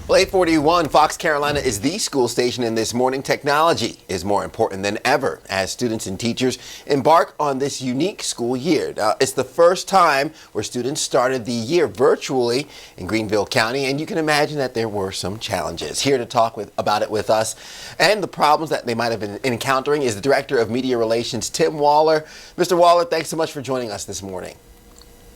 Well, 841 Fox Carolina is the school station, and this morning technology is more important than ever as students and teachers embark on this unique school year. Now, it's the first time where students started the year virtually in Greenville County, and you can imagine that there were some challenges. Here to talk about it with us and the problems that they might have been encountering is the Director of Media Relations, Tim Waller. Mr. Waller, thanks so much for joining us this morning.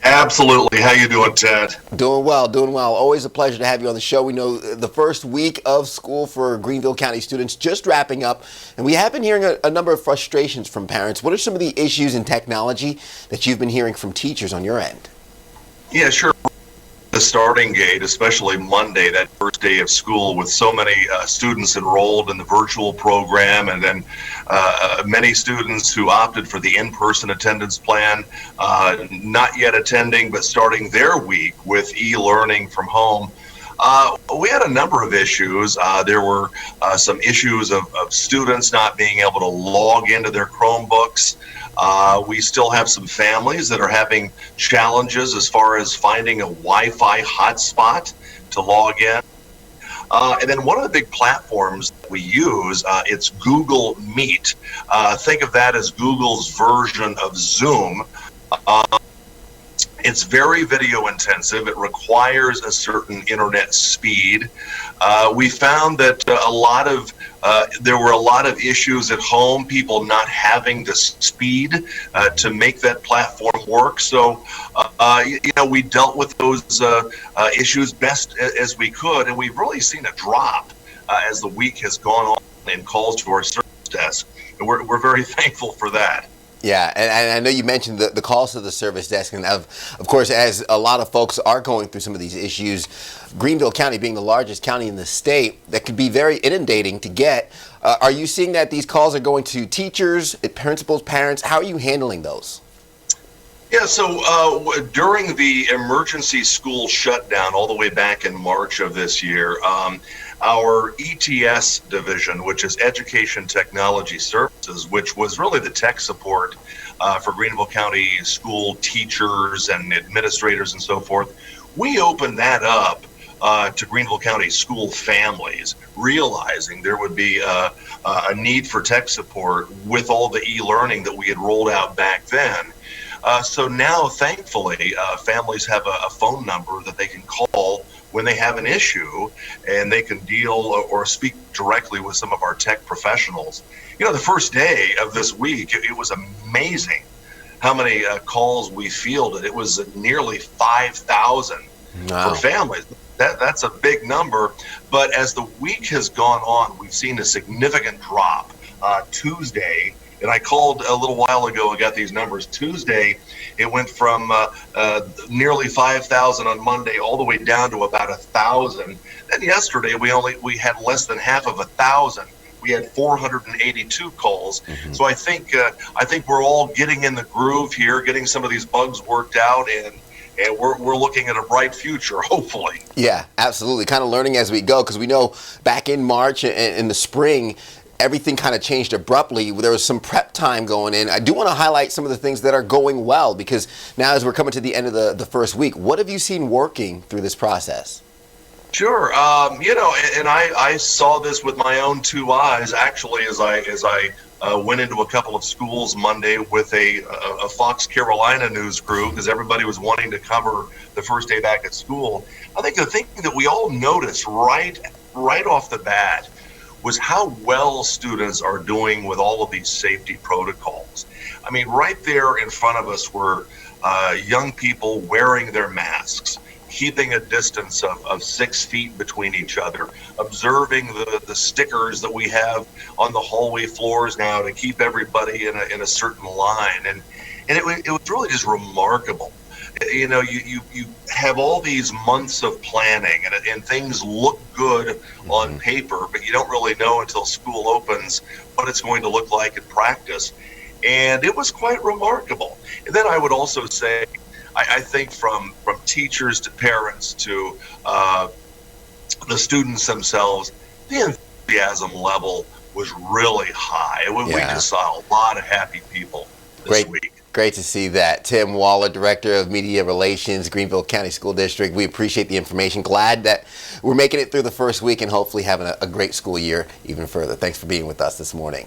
Absolutely. How you doing, Ted? Doing well, doing well. Always a pleasure to have you on the show. We know the first week of school for Greenville County students just wrapping up, and we have been hearing a number of frustrations from parents. What are some of the issues in technology that you've been hearing from teachers on your end? Yeah, sure. The starting gate, especially Monday, that first day of school, with so many students enrolled in the virtual program, and then many students who opted for the in-person attendance plan, not yet attending, but starting their week with e-learning from home. We had a number of issues. There were some issues of students not being able to log into their Chromebooks. We still have some families that are having challenges as far as finding a Wi-Fi hotspot to log in. And then one of the big platforms that we use, it's Google Meet. Think of that as Google's version of Zoom. It's very video intensive. It requires a certain internet speed. We found that there were a lot of issues at home, people not having the speed to make that platform work. So, we dealt with those issues best as we could, and we've really seen a drop as the week has gone on in calls to our service desk, and we're very thankful for that. Yeah, and I know you mentioned the calls to the service desk, and of course, as a lot of folks are going through some of these issues, Greenville County being the largest county in the state, that could be very inundating to get. Are you seeing that these calls are going to teachers, principals, parents? How are you handling those? Yeah, so during the emergency school shutdown all the way back in March of this year, our ETS division, which is Education Technology Services, which was really the tech support for Greenville County school teachers and administrators and so forth, we opened that up to Greenville County school families, realizing there would be a need for tech support with all the e-learning that we had rolled out back then. So now, thankfully, families have a phone number that they can call when they have an issue, and they can deal or speak directly with some of our tech professionals. The first day of this week, it was amazing how many calls we fielded. It was nearly 5,000 for families. That's a big number. But as the week has gone on, we've seen a significant drop. Tuesday, and I called a little while ago and got these numbers. Tuesday, it went from nearly 5,000 on Monday all the way down to about 1,000. Then yesterday, we had less than half of 1,000. We had 482 calls. Mm-hmm. So I think we're all getting in the groove here, getting some of these bugs worked out, and we're looking at a bright future, hopefully. Yeah, absolutely. Kind of learning as we go, because we know back in March and in the spring, everything kind of changed abruptly. There was some prep time going in. I do want to highlight some of the things that are going well, because now as we're coming to the end of the first week, what have you seen working through this process? Sure. And I saw this with my own two eyes, actually, as I went into a couple of schools Monday with a Fox Carolina news crew, because everybody was wanting to cover the first day back at school. I think the thing that we all noticed right off the bat was how well students are doing with all of these safety protocols. I mean, right there in front of us were young people wearing their masks, keeping a distance of 6 feet between each other, observing the stickers that we have on the hallway floors now to keep everybody in a certain line. And it was really just remarkable. You have all these months of planning, and things look good on paper, but you don't really know until school opens what it's going to look like in practice. And it was quite remarkable. And then I would also say, I think from teachers to parents to the students themselves, the enthusiasm level was really high. We just saw a lot of happy people this week. Great to see that. Tim Waller, Director of Media Relations, Greenville County School District. We appreciate the information. Glad that we're making it through the first week and hopefully having a great school year even further. Thanks for being with us this morning.